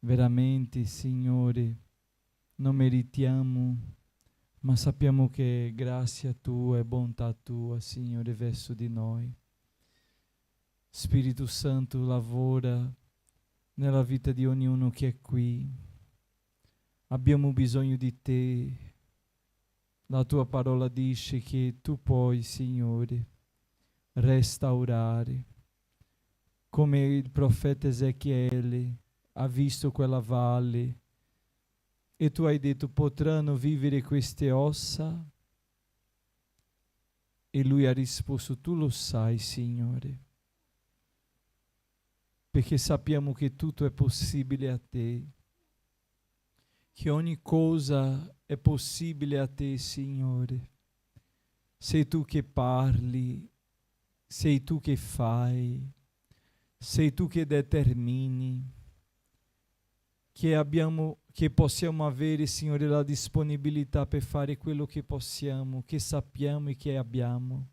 Veramente, Signore, non meritiamo, ma sappiamo che grazia Tua e bontà Tua, Signore, verso di noi. Spirito Santo, lavora nella vita di ognuno che è qui. Abbiamo bisogno di Te. La Tua parola dice che Tu puoi, Signore, restaurare. Come il profeta Ezechiele ha visto quella valle e Tu hai detto potranno vivere queste ossa? E lui ha risposto tu lo sai, Signore, perché sappiamo che tutto è possibile a Te, che ogni cosa è possibile a Te, Signore. Sei Tu che parli, sei Tu che fai, sei Tu che determini, che possiamo avere, Signore, la disponibilità per fare quello che possiamo, che sappiamo e che abbiamo.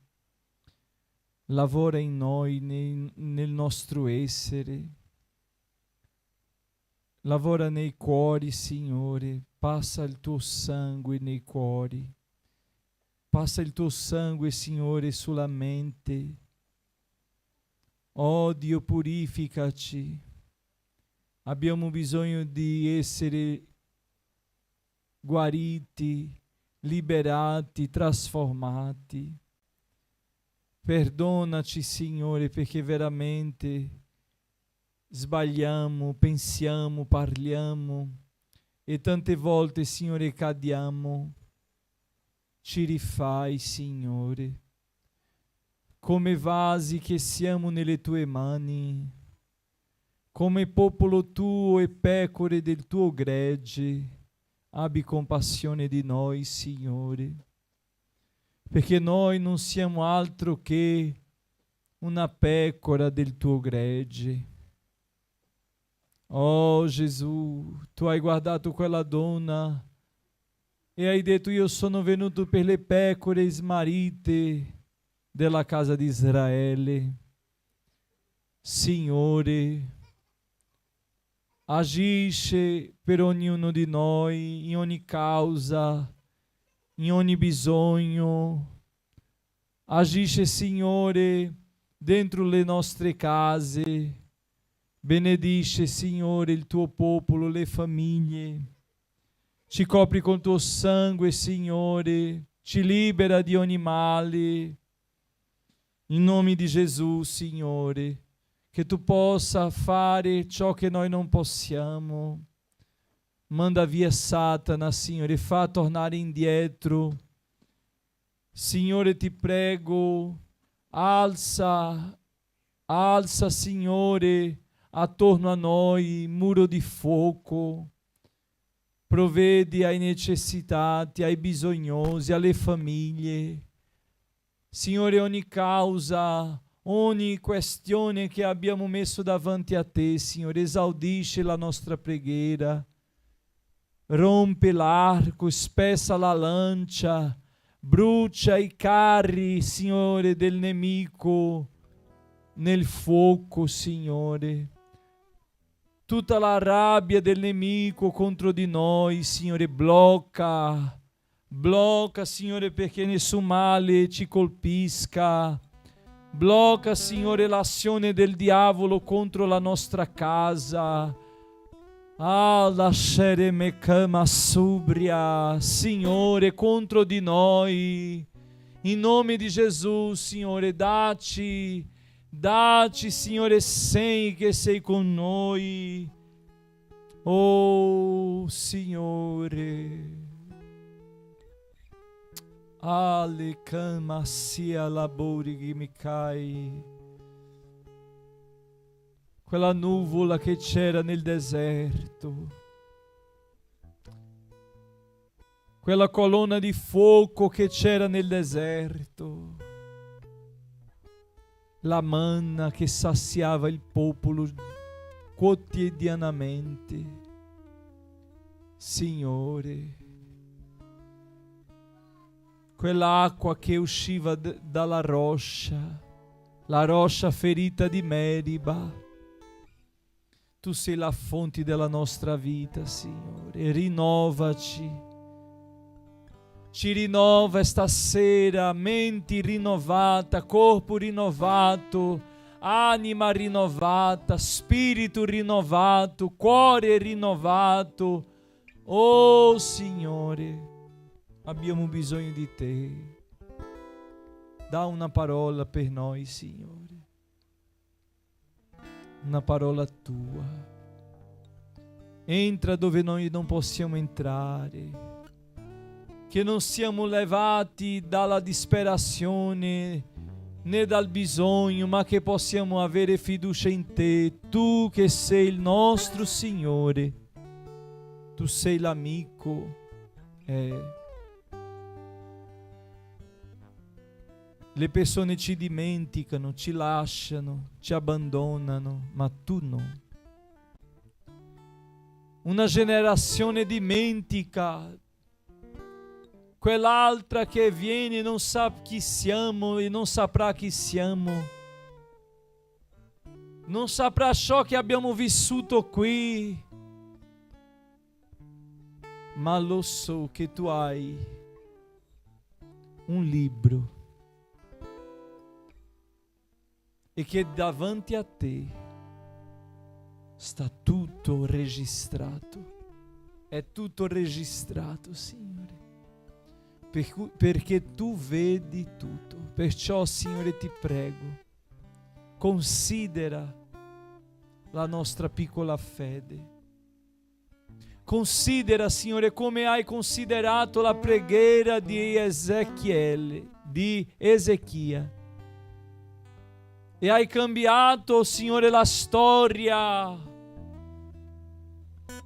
Lavora in noi, nel nostro essere. Lavora nei cuori, Signore. Passa il Tuo sangue nei cuori. Passa il Tuo sangue, Signore, sulla mente. Oh Dio, purificaci. Abbiamo bisogno di essere guariti, liberati, trasformati. Perdonaci, Signore, perché veramente sbagliamo, pensiamo, parliamo e tante volte, Signore, cadiamo. Ci rifai, Signore, come vasi che siamo nelle Tue mani, come popolo Tuo e pecore del Tuo gregge. Abbi compassione di noi, Signore, perché noi non siamo altro che una pecora del Tuo gregge. Oh Gesù, Tu hai guardato quella donna e hai detto io sono venuto per le pecore smarrite della casa di Israele. Signore, agisce per ognuno di noi, in ogni causa, in ogni bisogno. Agisce, Signore, dentro le nostre case. Benedice, Signore, il Tuo popolo, le famiglie. Ci copri con il Tuo sangue, Signore. Ci libera di ogni male. In nome di Gesù, Signore, che Tu possa fare ciò che noi non possiamo. Manda via Satana, Signore, fa tornare indietro. Signore, ti prego, alza, Signore, attorno a noi muro di fuoco. Provvedi ai necessitati, ai bisognosi, alle famiglie. Signore, ogni causa, ogni questione che abbiamo messo davanti a Te, Signore, esaudisce la nostra preghiera. Rompe l'arco, spessa la lancia, brucia i carri, Signore, del nemico nel fuoco, Signore. Tutta la rabbia del nemico contro di noi, Signore, blocca, Signore, perché nessun male ci colpisca. Blocca, Signore, l'azione del diavolo contro la nostra casa. Lasciare me cama subria, Signore, contro di noi. In nome di Gesù, Signore, dacci, Signore, sei che sei con noi. Oh, Signore. Ale cama sia labori che mi cai. Quella nuvola che c'era nel deserto, quella colonna di fuoco che c'era nel deserto, la manna che saziava il popolo quotidianamente. Signore, quell'acqua che usciva dalla roccia, la roccia ferita di Meriba, Tu sei la fonte della nostra vita, Signore. Rinnovaci. Ci rinnova stasera, mente rinnovata, corpo rinnovato, anima rinnovata, spirito rinnovato, cuore rinnovato. Oh Signore, abbiamo bisogno di Te. Dà una parola per noi, Signore. Una parola Tua. Entra dove noi non possiamo entrare. Che non siamo levati dalla disperazione né dal bisogno, ma che possiamo avere fiducia in Te. Tu che sei il nostro Signore. Tu sei l'amico. Le persone ci dimenticano, ci lasciano, ci abbandonano, ma Tu no. Una generazione dimentica, quell'altra che viene non sa chi siamo e non saprà chi siamo. Non saprà ciò che abbiamo vissuto qui. Ma lo so che Tu hai un libro e che davanti a Te sta tutto registrato. È tutto registrato, Signore. Perché Tu vedi tutto. Perciò, Signore, ti prego, considera la nostra piccola fede. Considera, Signore, come hai considerato la preghiera di Ezechia. E hai cambiato, Signore, la storia.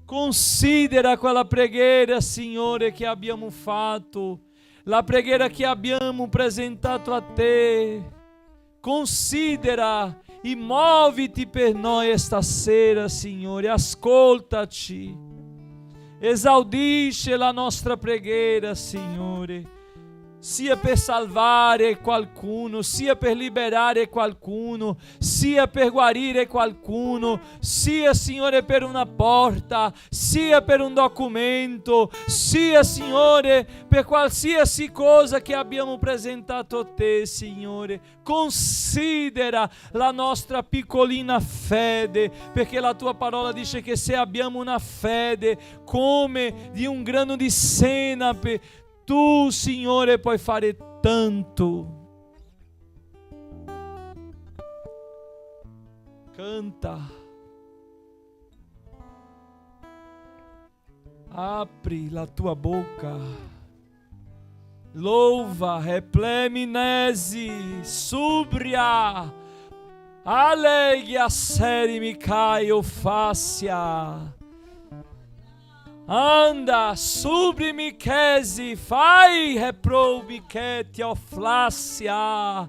Considera quella preghiera, Signore, che abbiamo fatto. La preghiera che abbiamo presentato a Te. Considera e muoviti per noi stasera, Signore. Ascoltaci. Esaudisce la nostra preghiera, Signore. Sia per salvare qualcuno, sia per liberare qualcuno, sia per guarire qualcuno, sia, Signore, per una porta, sia per un documento, sia, Signore, per qualsiasi cosa che abbiamo presentato a Te, Signore. Considera la nostra piccolina fede, perché la Tua parola dice che se abbiamo una fede come di un grano di senape, Tu, Signore, puoi fare tanto. Canta. Apri la tua bocca. Louva, repleminesi, subria. Allegia serimi caio fascia. Anda, sublimi chesi, fai reprobi che ti offlassia,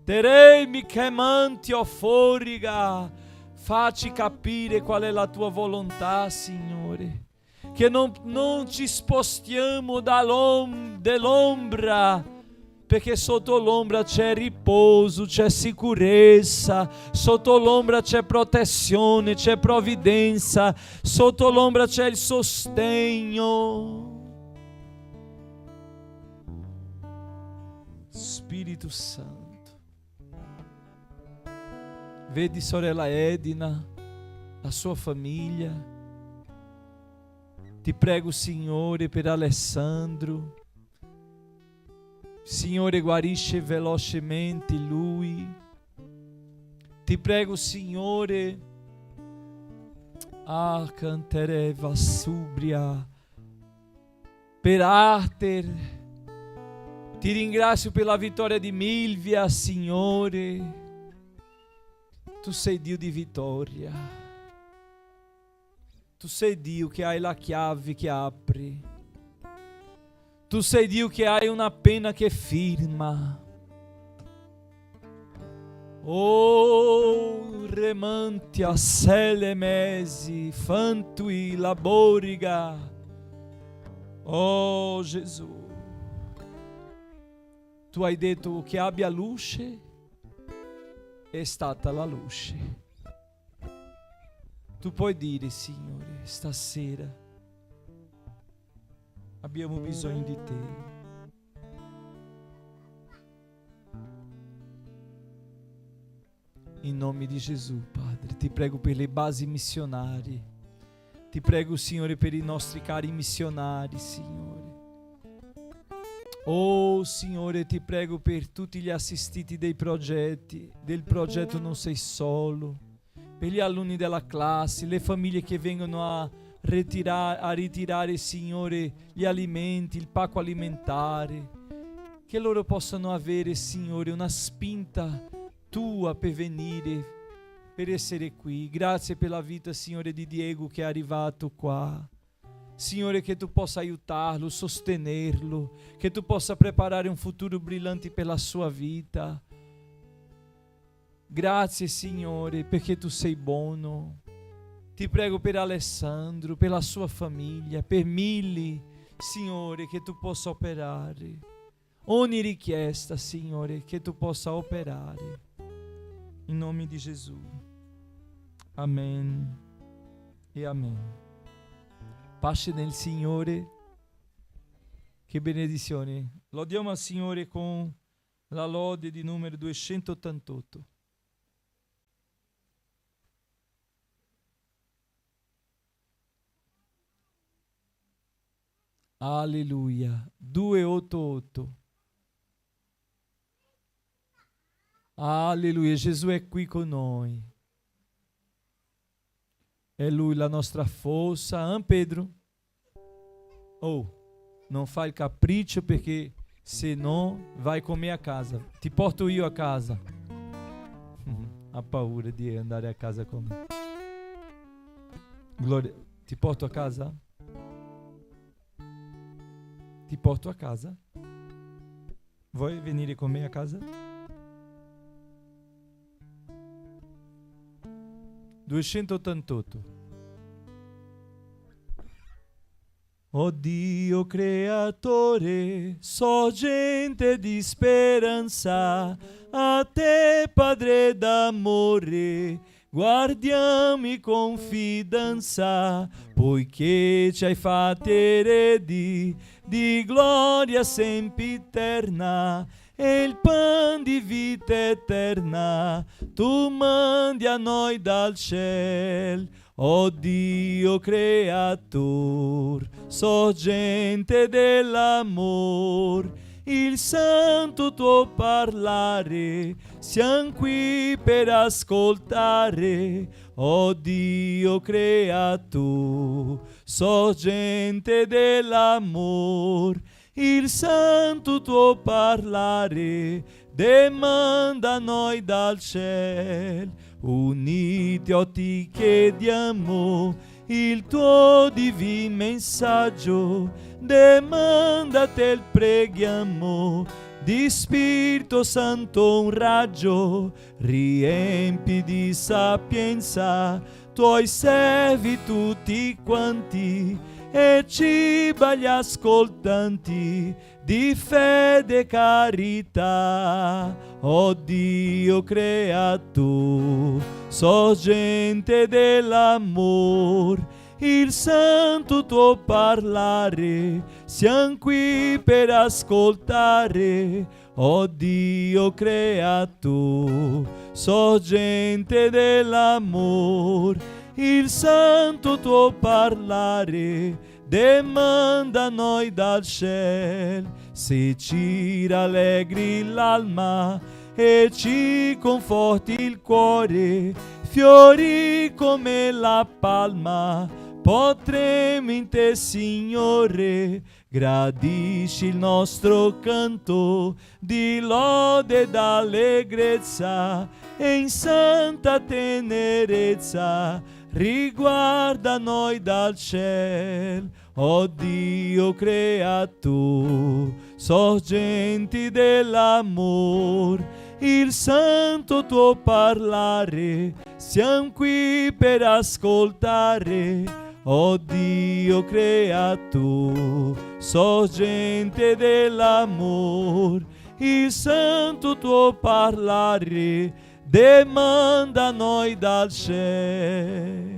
teremi che manti offoriga, facci capire qual è la tua volontà, Signore, che non ci spostiamo dall'ombra, perché sotto l'ombra c'è riposo, c'è sicurezza, sotto l'ombra c'è protezione, c'è provvidenza, sotto l'ombra c'è il sostegno. Spirito Santo, vedi sorella Edina, la sua famiglia. Ti prego, Signore, per Alessandro. Signore, guarisce velocemente lui. Ti prego, Signore, cantereva subria per Arter. Ti ringrazio per la vittoria di Milvia, Signore. Tu sei Dio di vittoria. Tu sei Dio che hai la chiave che apre. Tu sei Dio che hai una penna che firma. Oh, remantia sele mesi, fantui laboriga. Oh, Gesù. Tu hai detto che abbia luce, è stata la luce. Tu puoi dire, Signore, stasera abbiamo bisogno di te. In nome di Gesù, Padre, ti prego per le basi missionarie. Ti prego, Signore, per i nostri cari missionari, Signore. Oh, Signore, ti prego per tutti gli assistiti dei progetti, del progetto Non Sei Solo, per gli alunni della classe, le famiglie che vengono a ritirare, Signore, gli alimenti, il pacco alimentare, che loro possano avere, Signore, una spinta tua per venire, per essere qui. Grazie per la vita, Signore, di Diego che è arrivato qua. Signore, che tu possa aiutarlo, sostenerlo, che tu possa preparare un futuro brillante per la sua vita. Grazie, Signore, perché tu sei buono. Ti prego per Alessandro, per la sua famiglia, per Milly, Signore, che tu possa operare. Ogni richiesta, Signore, che tu possa operare. In nome di Gesù. Amen e amen. Pace nel Signore. Che benedizione. Lodiamo al Signore con la lode di numero 288. Alleluia. 288. Alleluia. Gesù è qui con noi. È Lui la nostra forza. Pedro? Oh, non fai il capriccio perché se no vai con me a casa. Ti porto io a casa. Ha paura di andare a casa con me. Gloria, ti porto a casa? Ti porto a casa? Vuoi venire con me a casa? 288. O Dio creatore, sorgente di speranza, a te Padre d'amore, guardiamo in confidenza, poiché ci hai fatti eredi di gloria sempiterna, e il pan di vita eterna tu mandi a noi dal cielo. O Dio creator, sorgente dell'amor, il santo tuo parlare, siamo qui per ascoltare. O Dio creator, sorgente dell'amor, il santo tuo parlare, demanda a noi dal cielo. Uniti o ti chiediamo il tuo divino messaggio, demanda te preghiamo, di Spirito Santo un raggio, riempi di sapienza tuoi servi tutti quanti, e ciba gli ascoltanti di fede e carità. O Dio creator, sorgente dell'amor, il santo tuo parlare, siamo qui per ascoltare. O Dio creator, sorgente dell'amor, il santo tuo parlare, demanda a noi dal cielo. Se ci rallegri l'alma e ci conforti il cuore, fiori come la palma potremo in te, Signore. Gradisci il nostro canto di lode ed allegrezza, e in santa tenerezza riguarda noi dal cielo. O Dio creator, sorgenti dell'amor, il santo tuo parlare, siamo qui per ascoltare. O Dio creator, sorgente dell'amor, il santo tuo parlare, demanda a noi dal cielo.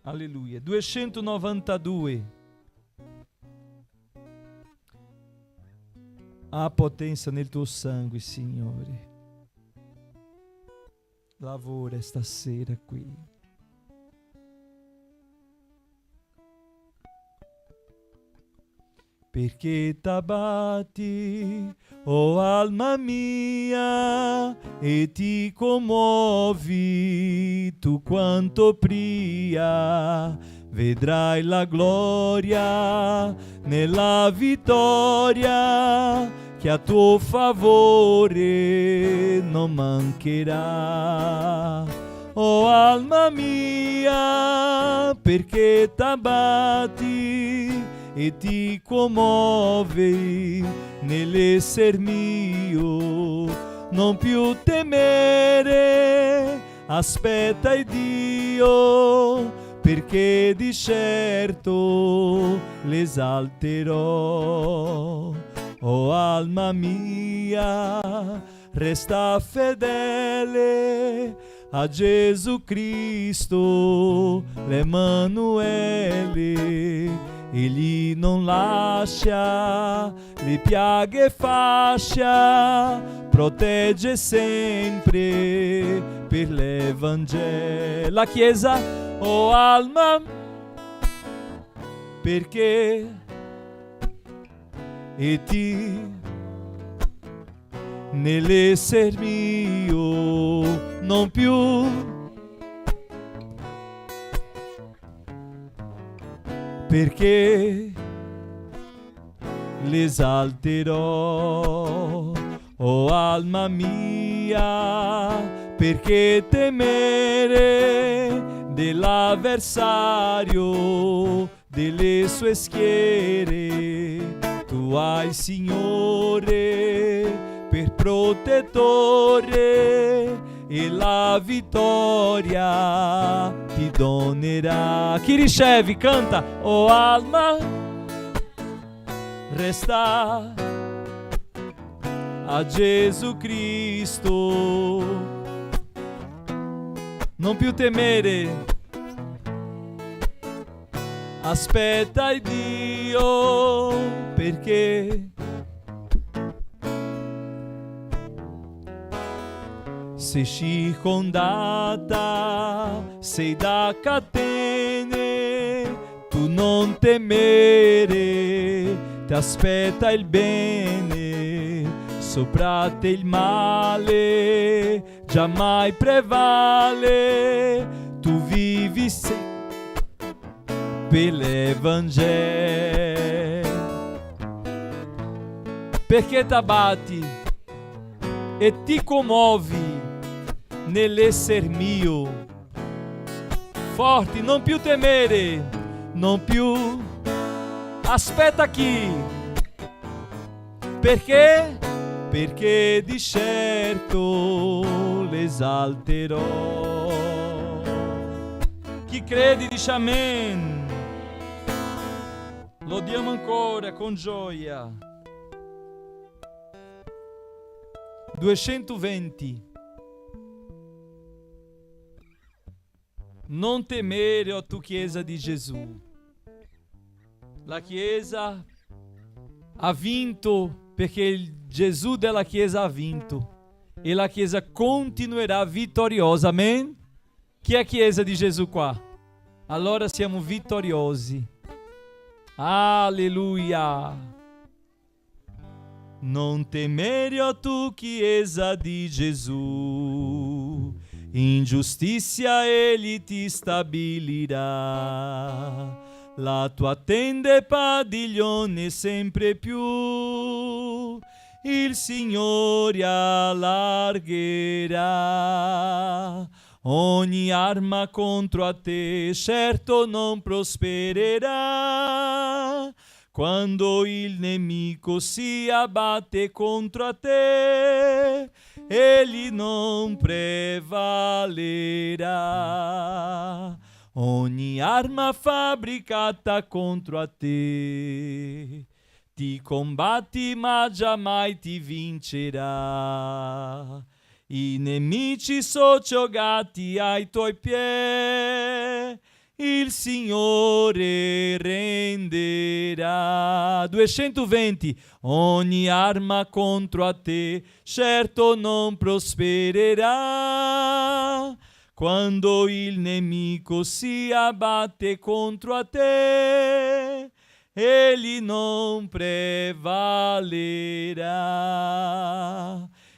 Alleluia. 292. Há potenza nel tuo sangue, Signore. Lavora stasera qui. Perché t'abbatti, oh alma mia, e ti commuovi tu quanto pria, vedrai la gloria nella vittoria che a tuo favore non mancherà. Oh alma mia, perché t'abbatti e ti commuovi nell'esser mio, non più temere, aspetta il Dio, perché di certo l'esalterò. Oh alma mia, resta fedele a Gesù Cristo, l'Emanuele. Egli non lascia le piaghe fascia, protegge sempre per l'Evangelo. La Chiesa, oh alma, perché e ti nell'esser mio non più perché l'esalterò. Oh alma mia, perché temere dell'avversario, delle sue schiere? Tu hai, Signore, per protettore e la vittoria ti donerà. Chi ricevi canta, oh alma, resta a Gesù Cristo, non più temere, aspetta il Dio, perché sei circondata, sei da catene, tu non temere, ti aspetta il bene, sopra te il male giammai prevale, tu vivi per l'Evangelo. Perché t'abbatti e ti commuovi nell'esser mio, forti, non più temere, non più aspetta chi, perché di certo l'esalterò. Chi credi dice amen, lo diamo ancora con gioia. 220. Non temere, o tu Chiesa di Gesù. La Chiesa ha vinto perché il Gesù della Chiesa ha vinto e la Chiesa continuerà vittoriosa. Amen? Chi è Chiesa di Gesù qua? Allora siamo vittoriosi. Alleluia. Non temere, o tu Chiesa di Gesù, in giustizia egli ti stabilirà, la tua tenda e padiglione sempre più il Signore allargherà. Ogni arma contro a te certo non prospererà, quando il nemico si abbatte contro a te, egli non prevalerà. Ogni arma fabbricata contro a te, ti combatti ma giammai ti vincerà. I nemici soggiogati ai tuoi piedi, il Signore renderà. 220. Ogni arma contro a te certo non prospererà. Quando il nemico si abbatte contro a te, egli non prevalerà.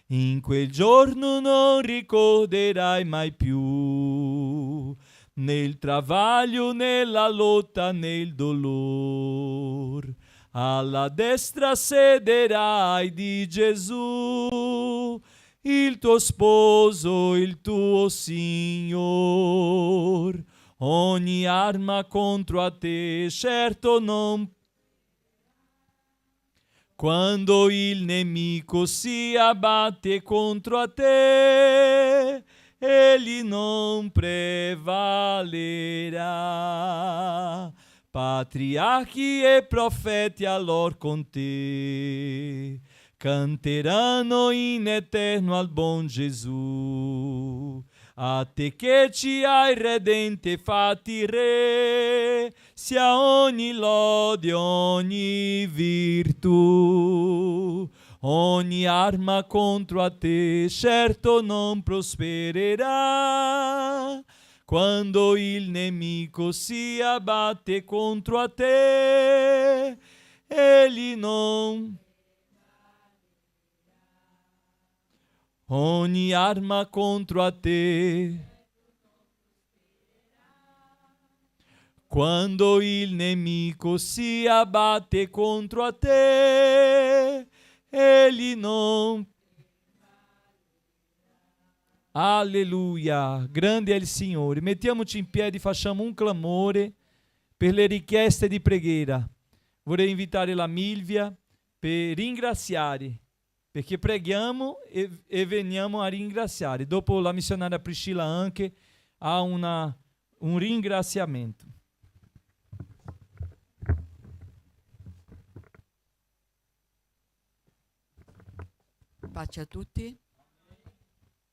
In quel giorno non ricorderai mai più nel travaglio, nella lotta, nel dolore. Alla destra sederai di Gesù, il tuo sposo, il tuo Signor. Ogni arma contro a te certo non. Quando il nemico si abbatte contro a te, egli non prevalerà. Patriarchi e profeti allor con te canteranno in eterno al buon Gesù. A te che ci hai redente fatti re, sia ogni lode, ogni virtù. Ogni arma contro a te certo non prospererà. Quando il nemico si abbatte contro a te, egli non. Ogni arma contro a te. Quando il nemico si abbatte contro a te, egli non. Alleluia, grande è il Signore. Mettiamoci in piedi, facciamo un clamore per le richieste di preghiera. Vorrei invitare la Milvia per ringraziare, perché preghiamo e veniamo a ringraziare. Dopo la missionaria Priscilla anche ha un ringraziamento. Pace a tutti.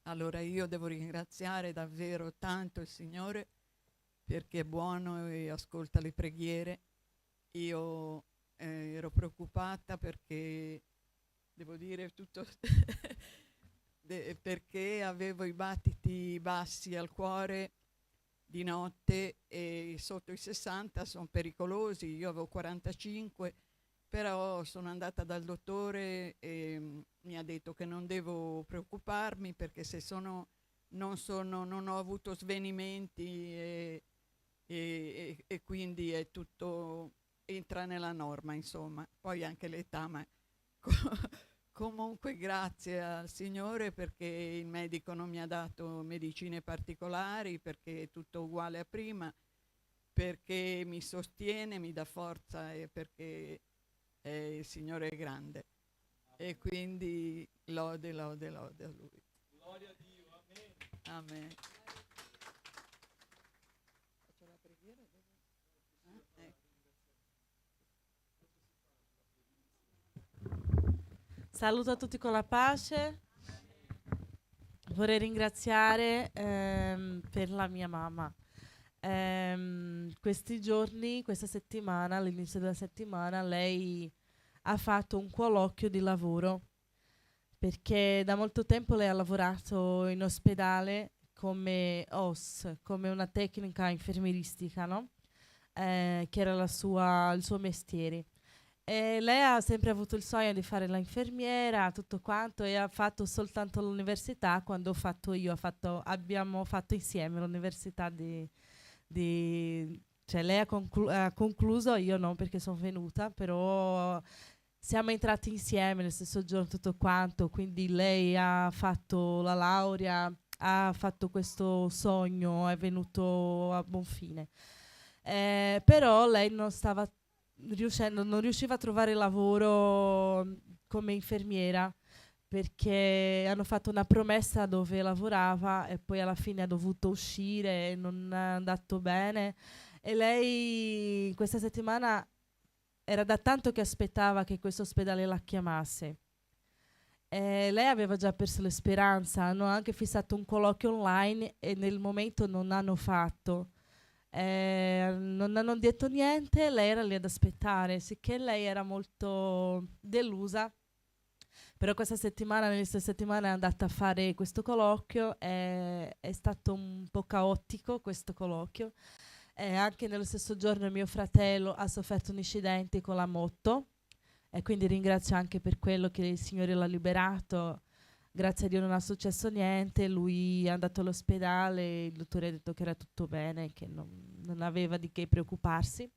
Allora io devo ringraziare davvero tanto il Signore perché è buono e ascolta le preghiere. Io ero preoccupata perché, devo dire tutto, perché avevo i battiti bassi al cuore di notte e sotto i 60 sono pericolosi. Io avevo 45, però sono andata dal dottore e mi ha detto che non devo preoccuparmi perché se non ho avuto svenimenti e quindi è tutto, entra nella norma, insomma. Poi anche l'età, ma comunque grazie al Signore perché il medico non mi ha dato medicine particolari, perché è tutto uguale a prima, perché mi sostiene, mi dà forza e perché il Signore è grande. E quindi lode a Lui. Gloria a Dio, amen. Amen. Faccio la preghiera? Saluto a tutti con la pace. Vorrei ringraziare per la mia mamma. Questi giorni, questa settimana, all'inizio della settimana, lei ha fatto un colloquio di lavoro perché da molto tempo lei ha lavorato in ospedale come OS, come una tecnica infermieristica, no? Che era il suo mestiere. E lei ha sempre avuto il sogno di fare l'infermiera, tutto quanto, e ha fatto soltanto l'università quando ho fatto io. Abbiamo fatto insieme l'università cioè lei ha concluso, io no perché sono venuta, però siamo entrati insieme nel stesso giorno tutto quanto, quindi lei ha fatto la laurea, ha fatto questo sogno, è venuto a buon fine. Però lei non riusciva a trovare lavoro come infermiera perché hanno fatto una promessa dove lavorava e poi alla fine ha dovuto uscire e non è andato bene. E lei questa settimana era da tanto che aspettava che questo ospedale la chiamasse. Lei aveva già perso le speranze, hanno anche fissato un colloquio online e nel momento non hanno fatto. Non hanno detto niente, lei era lì ad aspettare, sicché lei era molto delusa. Però questa settimana, nell'inizio settimana, è andata a fare questo colloquio, è stato un po' caotico questo colloquio. Anche nello stesso giorno mio fratello ha sofferto un incidente con la moto e quindi ringrazio anche per quello che il Signore l'ha liberato. Grazie a Dio non è successo niente, lui è andato all'ospedale, il dottore ha detto che era tutto bene, che non aveva di che preoccuparsi.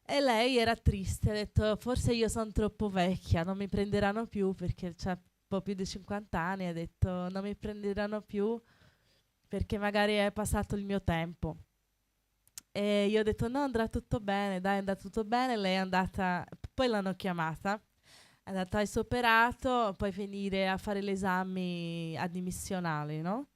E lei era triste, ha detto forse io sono troppo vecchia, non mi prenderanno più perché c'ha un po' più di 50 anni, ha detto non mi prenderanno più perché magari è passato il mio tempo. E io ho detto no, andrà tutto bene, dai, è andato tutto bene, lei è andata, poi l'hanno chiamata, è andata al suo operato, poi venire a fare gli esami addimissionali, no?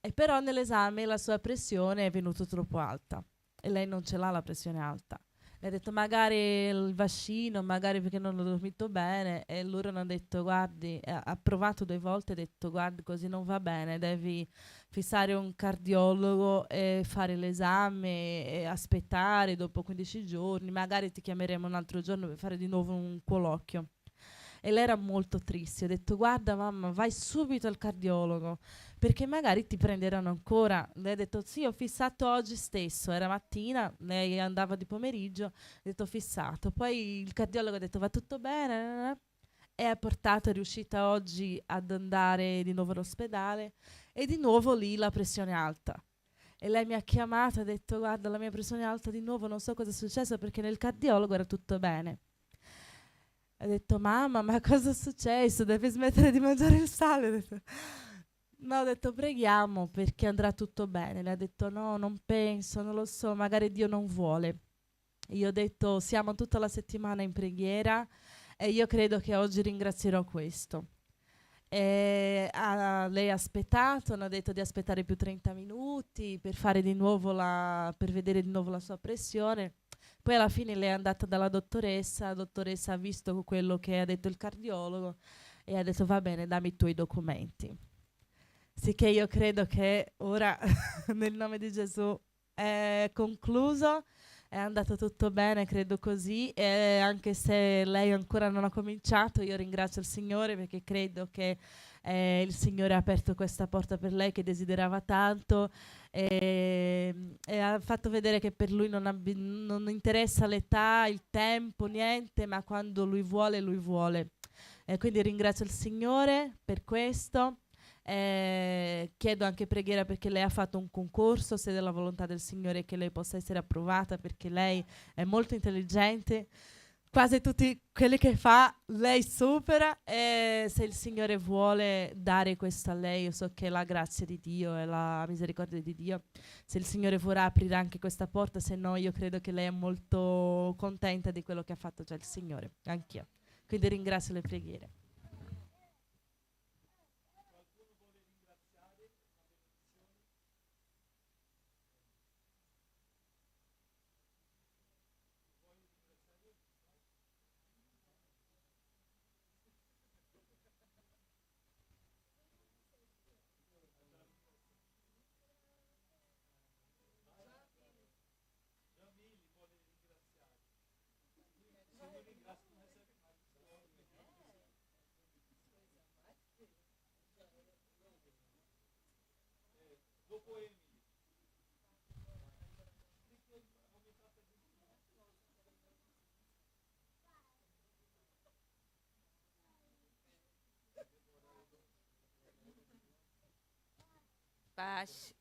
E però nell'esame la sua pressione è venuta troppo alta e lei non ce l'ha la pressione alta. Le ha detto magari il vaccino, magari perché non ho dormito bene e loro hanno detto guardi, ha provato 2 volte, ha detto guardi così non va bene, devi fissare un cardiologo e fare l'esame e aspettare dopo 15 giorni, magari ti chiameremo un altro giorno per fare di nuovo un colloquio. E lei era molto triste. Ho detto guarda mamma, vai subito al cardiologo perché magari ti prenderanno ancora. Lei ha detto sì, ho fissato oggi stesso, era mattina, lei andava di pomeriggio, ho detto fissato. Poi il cardiologo ha detto va tutto bene e è riuscita oggi ad andare di nuovo all'ospedale e di nuovo lì la pressione alta. E lei mi ha chiamata e ha detto guarda la mia pressione è alta di nuovo, non so cosa è successo perché nel cardiologo era tutto bene. Ho detto mamma ma cosa è successo? Devi smettere di mangiare il sale. Ho detto, no, ho detto preghiamo perché andrà tutto bene. Lei ha detto no, non penso, non lo so, magari Dio non vuole. Io ho detto siamo tutta la settimana in preghiera e io credo che oggi ringrazierò questo. Lei ha aspettato, hanno detto di aspettare più 30 minuti per fare di nuovo per vedere di nuovo la sua pressione. Poi alla fine lei è andata dalla dottoressa, la dottoressa ha visto quello che ha detto il cardiologo e ha detto va bene, dammi i tuoi documenti. Sicché io credo che ora nel nome di Gesù è concluso, è andato tutto bene, credo così, e anche se lei ancora non ha cominciato, io ringrazio il Signore perché credo che il Signore ha aperto questa porta per lei che desiderava tanto e ha fatto vedere che per lui non interessa l'età, il tempo, niente, ma quando lui vuole, lui vuole. E quindi ringrazio il Signore per questo. Chiedo anche preghiera perché lei ha fatto un concorso, se è della volontà del Signore che lei possa essere approvata perché lei è molto intelligente, quasi tutti quelli che fa lei supera e se il Signore vuole dare questo a lei, io so che la grazia di Dio e la misericordia di Dio, se il Signore vorrà aprire anche questa porta, se no io credo che lei è molto contenta di quello che ha fatto già il Signore, anch'io. Quindi ringrazio le preghiere.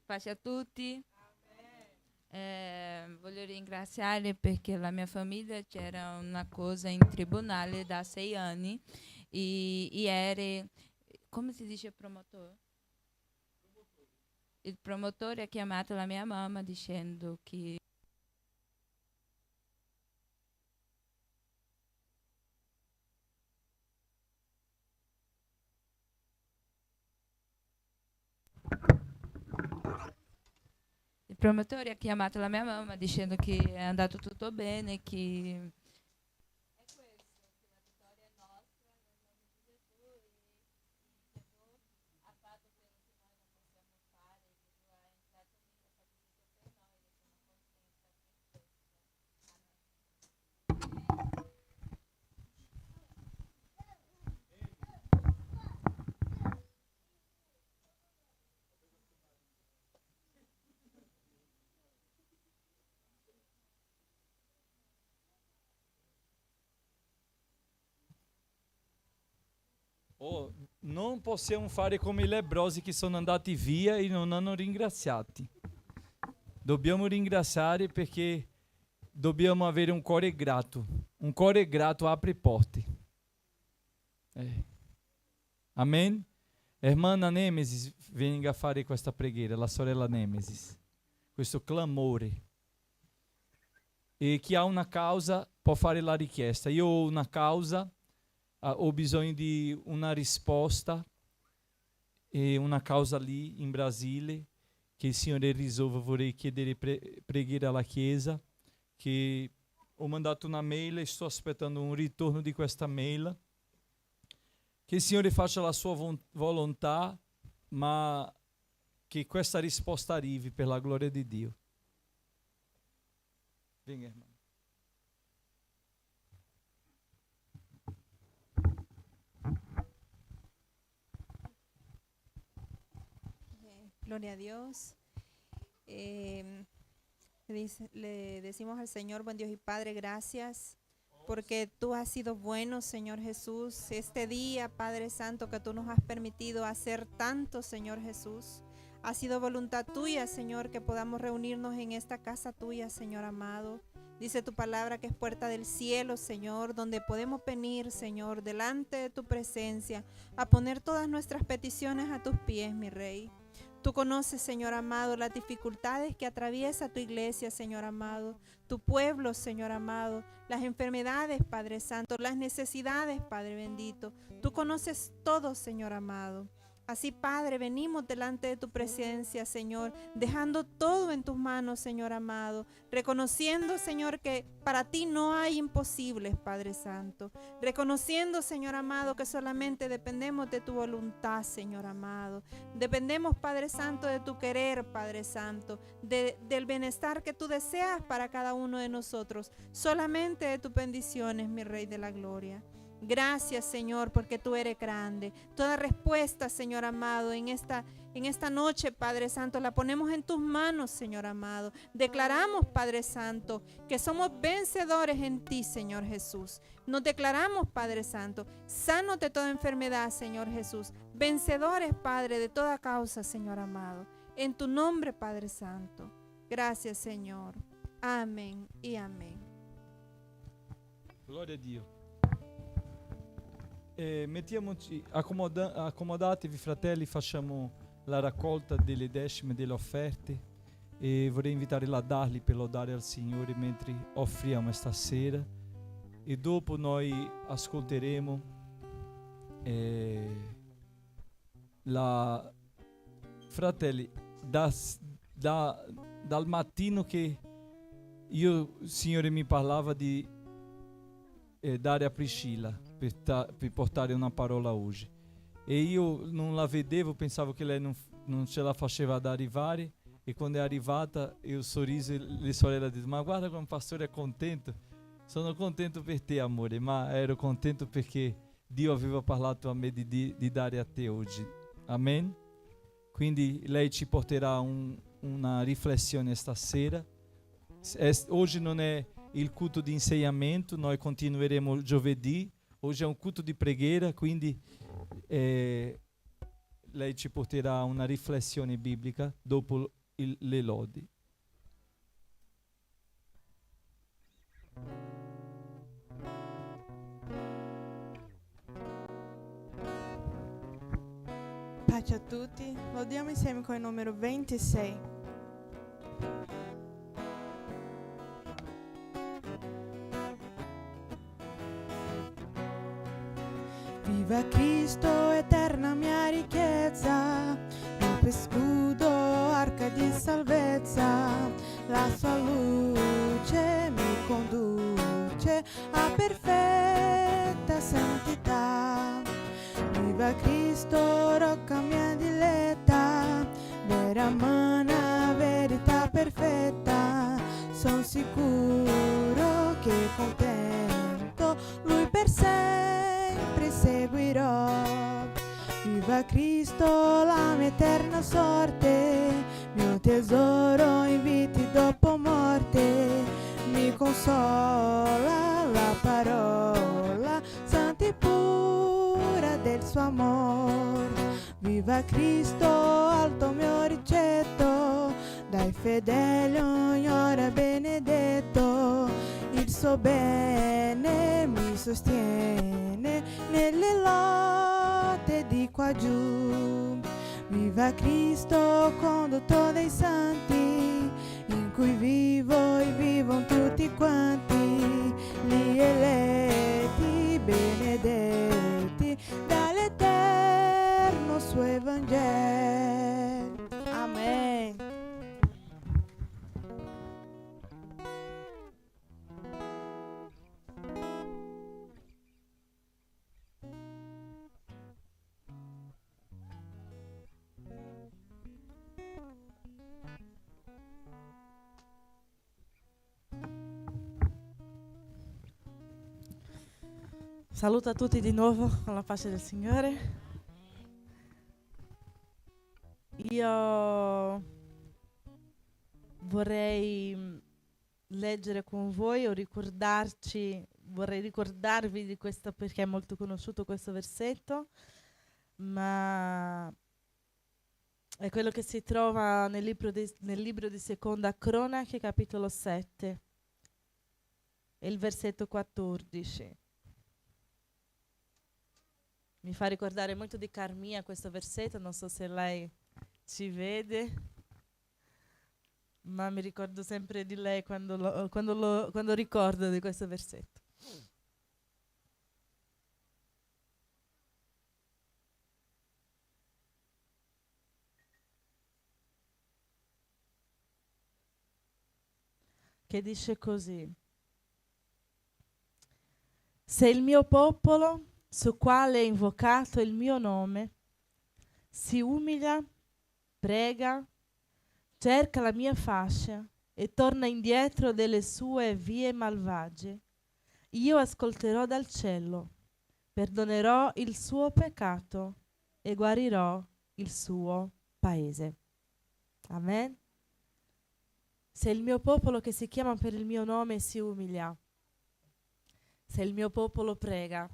Pace a tutti. Voglio ringraziare perché la mia famiglia c'era una cosa in tribunale da 6 anni e ieri, come si dice promotore? Il promotore ha chiamato la mia mamma dicendo che il promotore ha chiamato la mia mamma dicendo che è andato tutto bene, che Oh, non possiamo fare come i lebbrosi che sono andati via e non hanno ringraziati. Dobbiamo ringraziare perché dobbiamo avere un cuore grato. Un cuore grato apre porte. Amen? Hermana Nemesis, venga a fare questa preghiera, la sorella Nemesis. Questo clamore. E chi ha una causa può fare la richiesta. Io ho una causa, ho bisogno di una risposta e una causa lì in Brasile che il Signore risolva. Vorrei chiedere preghiera alla Chiesa, che ho mandato una mail e sto aspettando un ritorno di questa mail. Che il Signore faccia la sua volontà, ma che questa risposta arrivi per la gloria di Dio. Venga, irmão. Gloria a Dios. Le decimos al Señor, buen Dios y Padre, gracias porque tú has sido bueno, Señor Jesús. Este día, Padre Santo, que tú nos has permitido hacer tanto, Señor Jesús. Ha sido voluntad tuya, Señor, que podamos reunirnos en esta casa tuya, Señor amado. Dice tu palabra que es puerta del cielo, Señor, donde podemos venir, Señor, delante de tu presencia, a poner todas nuestras peticiones a tus pies, mi Rey. Tú conoces, Señor amado, las dificultades que atraviesa tu iglesia, Señor amado, tu pueblo, Señor amado, las enfermedades, Padre Santo, las necesidades, Padre bendito. Tú conoces todo, Señor amado. Así, Padre, venimos delante de tu presencia, Señor, dejando todo en tus manos, Señor amado, reconociendo, Señor, que para ti no hay imposibles, Padre Santo, reconociendo, Señor amado, que solamente dependemos de tu voluntad, Señor amado, dependemos, Padre Santo, de tu querer, Padre Santo, del bienestar que tú deseas para cada uno de nosotros, solamente de tus bendiciones, mi Rey de la Gloria. Gracias, Señor, porque tú eres grande. Toda respuesta, Señor amado, en esta noche, Padre Santo, la ponemos en tus manos, Señor amado. Declaramos, Padre Santo, que somos vencedores en ti, Señor Jesús. Nos declaramos, Padre Santo, sanos de toda enfermedad, Señor Jesús. Vencedores, Padre, de toda causa, Señor amado. En tu nombre, Padre Santo. Gracias, Señor. Amén y amén. Gloria a Dio. Mettiamoci, accomodatevi fratelli, facciamo la raccolta delle decime delle offerte e vorrei invitare la Darli per lodare al Signore mentre offriamo stasera e dopo noi ascolteremo fratelli dal mattino che il Signore mi parlava di dare a Priscilla per portare una parola oggi e io non la vedevo, pensavo che lei non ce la faceva ad arrivare e quando è arrivata io sorriso e le sorelle dicono: ma guarda come il pastore è contento. Sono contento per te, amore, ma ero contento perché Dio aveva parlato a me di dare a te oggi. Amen? Quindi lei ci porterà una riflessione stasera. Oggi non è il culto di insegnamento, noi continueremo giovedì. Oggi è un culto di preghiera, quindi lei ci porterà una riflessione biblica dopo le lodi. Pace a tutti, lodiamo insieme con il numero 26. Viva Cristo, eterna mia ricchezza, il tuo scudo, arca di salvezza, la sua luce mi conduce a perfetta santità. Viva Cristo, rocca mia diletta, vera mana, verità perfetta, son sicuro che contento Lui per sempre seguirò. Viva Cristo, la mia eterna sorte, mio tesoro in vita dopo morte, mi consola la parola santa e pura del suo amor. Viva Cristo, alto mio ricetto, dai fedeli ogni ora benedetto. Il suo bene mi sostiene nelle lotte di qua giù. Viva Cristo, condotto dai santi, in cui vivo e vivono tutti quanti, gli eletti benedetti dall'eterno suo Evangelo. Amen. Saluto a tutti di nuovo con la pace del Signore. Io vorrei leggere con voi o vorrei ricordarvi di questo perché è molto conosciuto questo versetto, ma è quello che si trova nel libro di Seconda Cronache, capitolo 7, e il versetto 14. Mi fa ricordare molto di Carmia questo versetto, non so se lei ci vede, ma mi ricordo sempre di lei quando ricordo di questo versetto. Che dice così: se il mio popolo, su quale è invocato il mio nome, si umilia, prega, cerca la mia faccia e torna indietro dalle sue vie malvagie, io ascolterò dal cielo, perdonerò il suo peccato e guarirò il suo paese. Amen. Se il mio popolo che si chiama per il mio nome si umilia, se il mio popolo prega,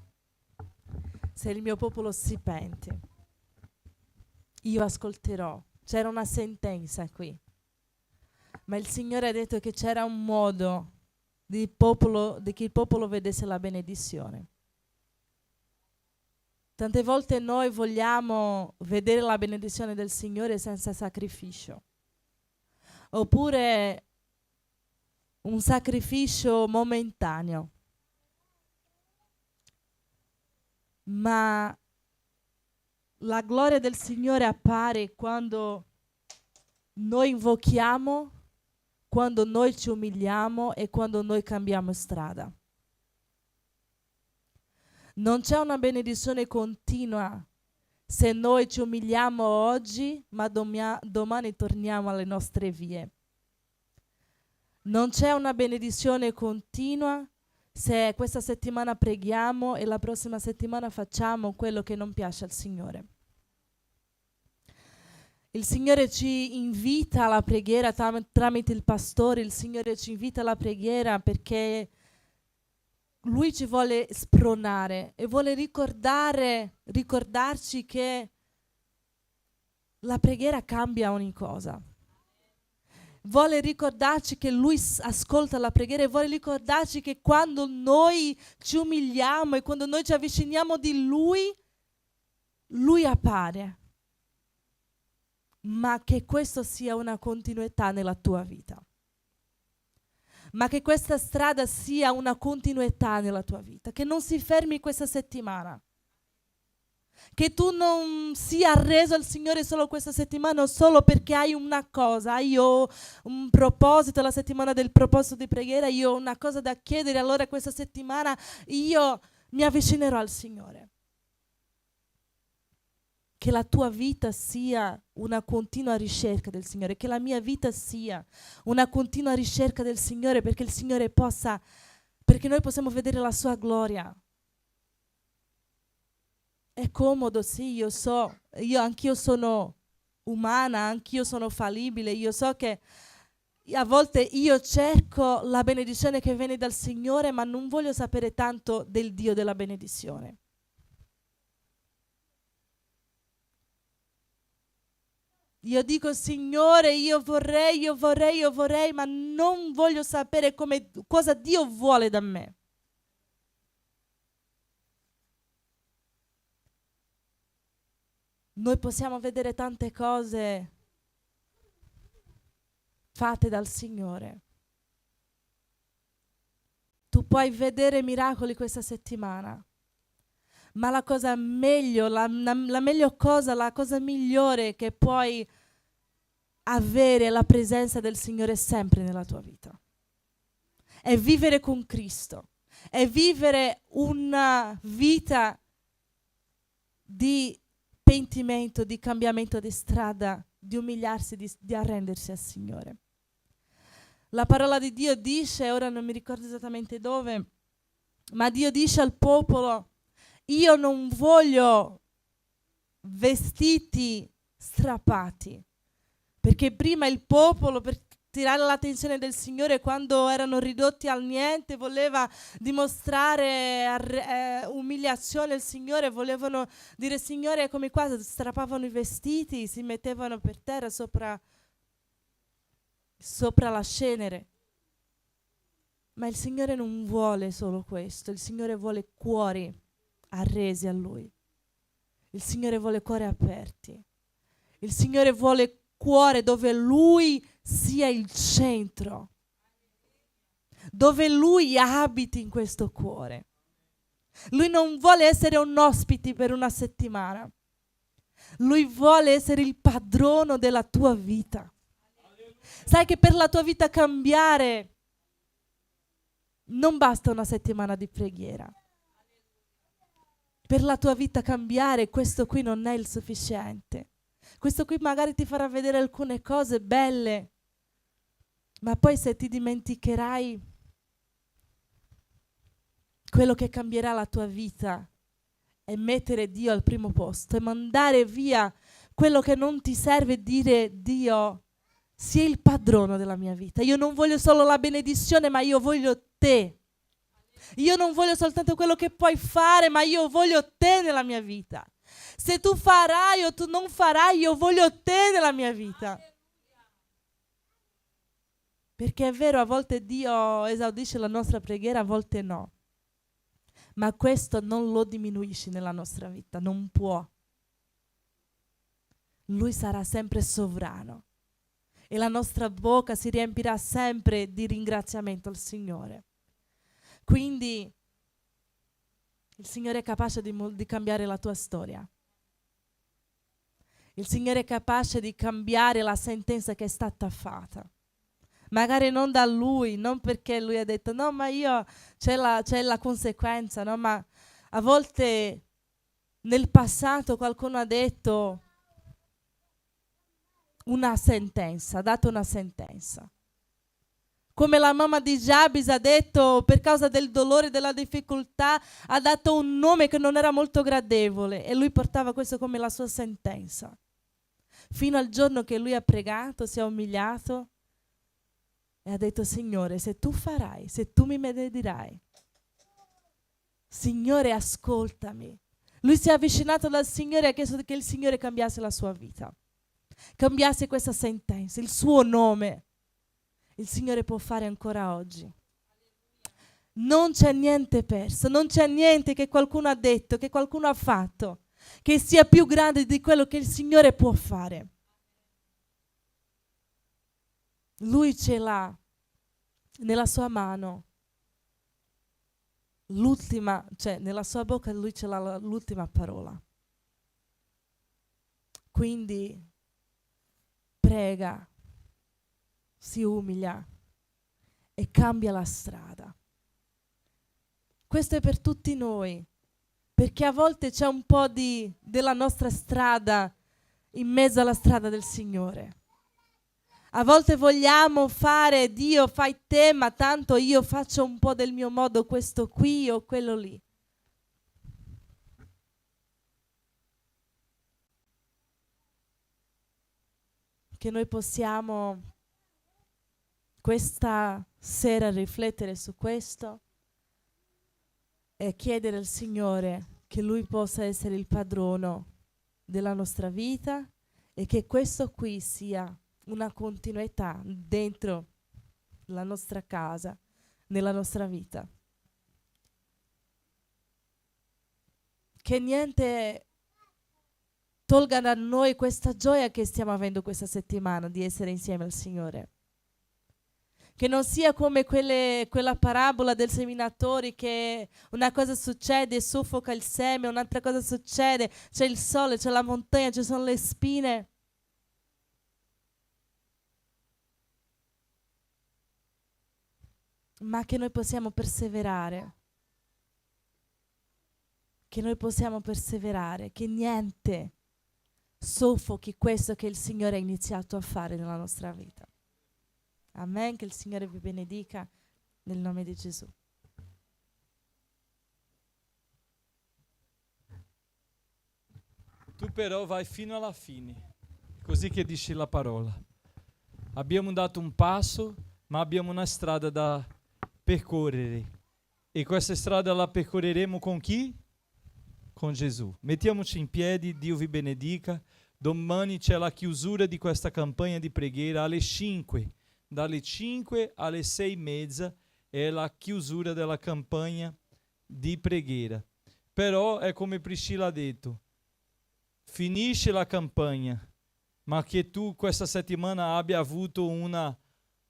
se il mio popolo si pente, io ascolterò. C'era una sentenza qui, ma il Signore ha detto che c'era un modo di che il popolo vedesse la benedizione. Tante volte noi vogliamo vedere la benedizione del Signore senza sacrificio, oppure un sacrificio momentaneo. Ma la gloria del Signore appare quando noi invochiamo, quando noi ci umiliamo e quando noi cambiamo strada. Non c'è una benedizione continua se noi ci umiliamo oggi, ma domani torniamo alle nostre vie. Non c'è una benedizione continua se questa settimana preghiamo e la prossima settimana facciamo quello che non piace al Signore. Il Signore ci invita alla preghiera tramite il pastore, il Signore ci invita alla preghiera perché Lui ci vuole spronare e vuole ricordarci che la preghiera cambia ogni cosa. Vuole ricordarci che Lui ascolta la preghiera e vuole ricordarci che quando noi ci umiliamo e quando noi ci avviciniamo di Lui, Lui appare. Ma che questo sia una continuità nella tua vita. Ma che questa strada sia una continuità nella tua vita. Che non si fermi questa settimana. Che tu non sia arreso al Signore solo questa settimana o solo perché hai una cosa. Io ho un proposito, la settimana del proposito di preghiera, io ho una cosa da chiedere, allora questa settimana io mi avvicinerò al Signore. Che la tua vita sia una continua ricerca del Signore, che la mia vita sia una continua ricerca del Signore perché il Signore perché noi possiamo vedere la sua gloria. È comodo, sì, io so, anch'io sono umana, anch'io sono fallibile, io so che a volte io cerco la benedizione che viene dal Signore, ma non voglio sapere tanto del Dio della benedizione. Io dico, Signore, io vorrei, ma non voglio sapere cosa Dio vuole da me. Noi possiamo vedere tante cose fatte dal Signore. Tu puoi vedere miracoli questa settimana, ma la cosa meglio, la cosa migliore che puoi avere è la presenza del Signore sempre nella tua vita. È vivere con Cristo, è vivere una vita di pentimento, di cambiamento di strada, di umiliarsi, di arrendersi al Signore. La parola di Dio dice, ora non mi ricordo esattamente dove, ma Dio dice al popolo: io non voglio vestiti strappati, perché prima il popolo, per tirare l'attenzione del Signore, quando erano ridotti al niente, voleva dimostrare umiliazione al Signore, volevano dire: Signore, come qua, strappavano i vestiti, si mettevano per terra sopra la cenere. Ma il Signore non vuole solo questo, il Signore vuole cuori arresi a Lui. Il Signore vuole cuori aperti. Il Signore vuole cuore dove Lui sia il centro, dove Lui abiti in questo cuore. Lui non vuole essere un ospite per una settimana. Lui vuole essere il padrono della tua vita. Sai che per la tua vita cambiare non basta una settimana di preghiera. Per la tua vita cambiare questo qui non è il sufficiente. Questo qui magari ti farà vedere alcune cose belle, ma poi se ti dimenticherai quello che cambierà la tua vita è mettere Dio al primo posto e mandare via quello che non ti serve, e dire: Dio, sii il padrono della mia vita. Io non voglio solo la benedizione, ma io voglio te. Io non voglio soltanto quello che puoi fare, ma io voglio te nella mia vita. Se tu farai o tu non farai, io voglio te nella mia vita. Perché è vero, a volte Dio esaudisce la nostra preghiera, a volte no. Ma questo non lo diminuisce nella nostra vita, non può. Lui sarà sempre sovrano e la nostra bocca si riempirà sempre di ringraziamento al Signore. Quindi il Signore è capace di cambiare la tua storia. Il Signore è capace di cambiare la sentenza che è stata fatta. Magari non da Lui, non perché Lui ha detto no, ma io c'è la conseguenza, no? Ma a volte nel passato qualcuno ha detto una sentenza, ha dato una sentenza. Come la mamma di Giabes ha detto, per causa del dolore e della difficoltà, ha dato un nome che non era molto gradevole e lui portava questo come la sua sentenza. Fino al giorno che lui ha pregato, si è umiliato e ha detto: Signore, se tu farai, se tu mi benedirai, Signore, ascoltami. Lui si è avvicinato dal Signore e ha chiesto che il Signore cambiasse la sua vita, cambiasse questa sentenza, il suo nome. Il Signore può fare ancora oggi. Non c'è niente perso, non c'è niente che qualcuno ha detto, che qualcuno ha fatto, che sia più grande di quello che il Signore può fare. Lui ce l'ha nella sua mano. L'ultima, cioè nella sua bocca lui ce l'ha l'ultima parola. Quindi prega, si umilia e cambia la strada. Questo è per tutti noi, perché a volte c'è un po' della nostra strada in mezzo alla strada del Signore. A volte vogliamo fare: Dio, fai te, ma tanto io faccio un po' del mio modo, questo qui o quello lì. Che noi possiamo questa sera riflettere su questo e chiedere al Signore che Lui possa essere il padrono della nostra vita e che questo qui sia una continuità dentro la nostra casa, nella nostra vita. Che niente tolga da noi questa gioia che stiamo avendo questa settimana di essere insieme al Signore. Che non sia come quella parabola del seminatore, che una cosa succede e soffoca il seme, un'altra cosa succede, c'è il sole, c'è la montagna, ci sono le spine. Ma che noi possiamo perseverare. Che noi possiamo perseverare, che niente soffochi questo che il Signore ha iniziato a fare nella nostra vita. Amen, che il Signore vi benedica nel nome di Gesù. Tu però vai fino alla fine, così che dice la parola. Abbiamo dato un passo, ma abbiamo una strada da percorrere. E questa strada la percorreremo con chi? Con Gesù. Mettiamoci in piedi, Dio vi benedica. Domani c'è la chiusura di questa campagna di preghiera alle 5. Dalle 5 alle 6:30 è la chiusura della campagna di preghiera. Però è come Priscilla ha detto, finisce la campagna, ma che tu questa settimana abbia avuto una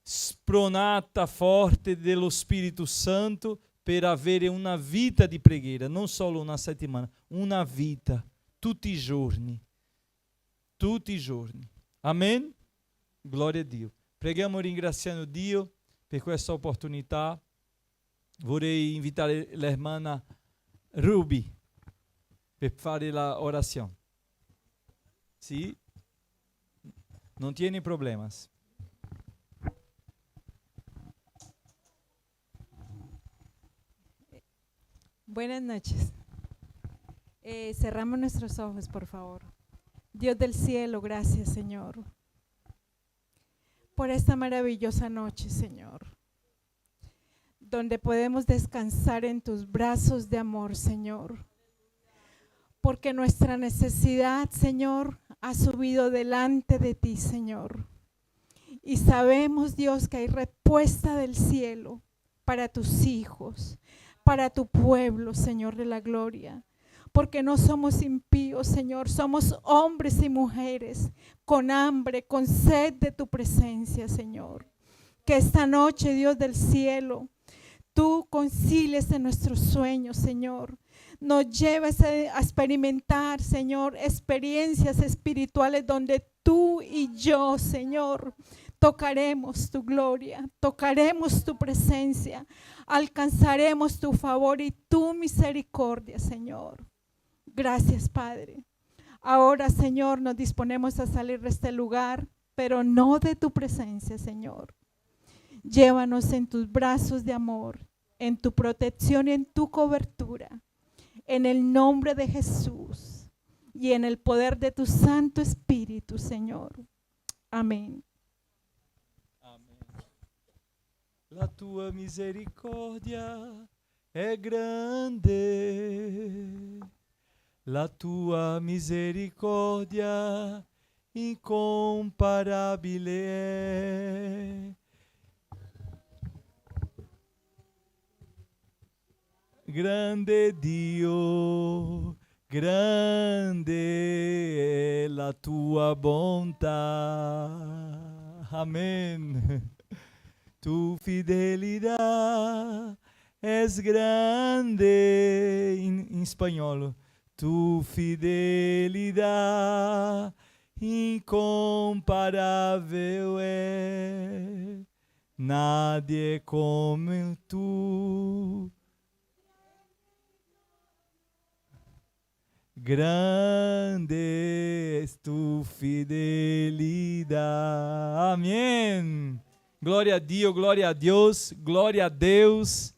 spronata forte dello Spirito Santo per avere una vita di preghiera, non solo una settimana, una vita, tutti i giorni. Tutti i giorni. Amen? Glória a Dio. Preghiamo ringraziando Dio per questa opportunità. Vorrei invitare l'hermana Ruby per fare la orazione. Sì? Non tiene problemas. Buenas noches. Cerramos nuestros ojos, por favor. Dios del cielo, gracias, Señor, por esta maravillosa noche, Señor, donde podemos descansar en tus brazos de amor, Señor, porque nuestra necesidad, Señor, ha subido delante de ti, Señor, y sabemos, Dios, que hay respuesta del cielo para tus hijos, para tu pueblo, Señor de la gloria. Porque no somos impíos, Señor, somos hombres y mujeres con hambre, con sed de tu presencia, Señor. Que esta noche, Dios del cielo, tú concilies en nuestros sueños, Señor. Nos lleves a experimentar, Señor, experiencias espirituales donde tú y yo, Señor, tocaremos tu gloria, tocaremos tu presencia, alcanzaremos tu favor y tu misericordia, Señor. Gracias, Padre. Ahora, Señor, nos disponemos a salir de este lugar, pero no de tu presencia, Señor. Llévanos en tus brazos de amor, en tu protección y en tu cobertura, en el nombre de Jesús y en el poder de tu Santo Espíritu, Señor. Amén. Amém. La tua misericórdia é grande. La tua misericórdia incomparabile è. Grande Dio, grande è la tua bontà. Amen. Tu fidelidad es grande in spagnolo. Tu fidelidad incomparável é, nadie como tu. Grande es tu fidelidad. Amém. Glória a Dio, glória a Deus, glória a Deus.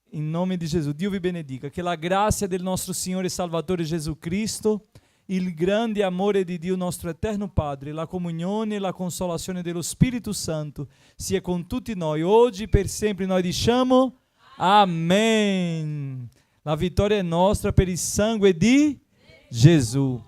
Em nome de Jesus, Dio vi benedica. Che la grazia del nostro Signore Salvatore Gesù Cristo, il grande amore di Dio nostro eterno Padre, la comunione e la consolazione dello Spirito Santo sia con tutti noi, oggi per sempre. Noi diciamo Amen. La vittoria è nostra per il sangue di Gesù.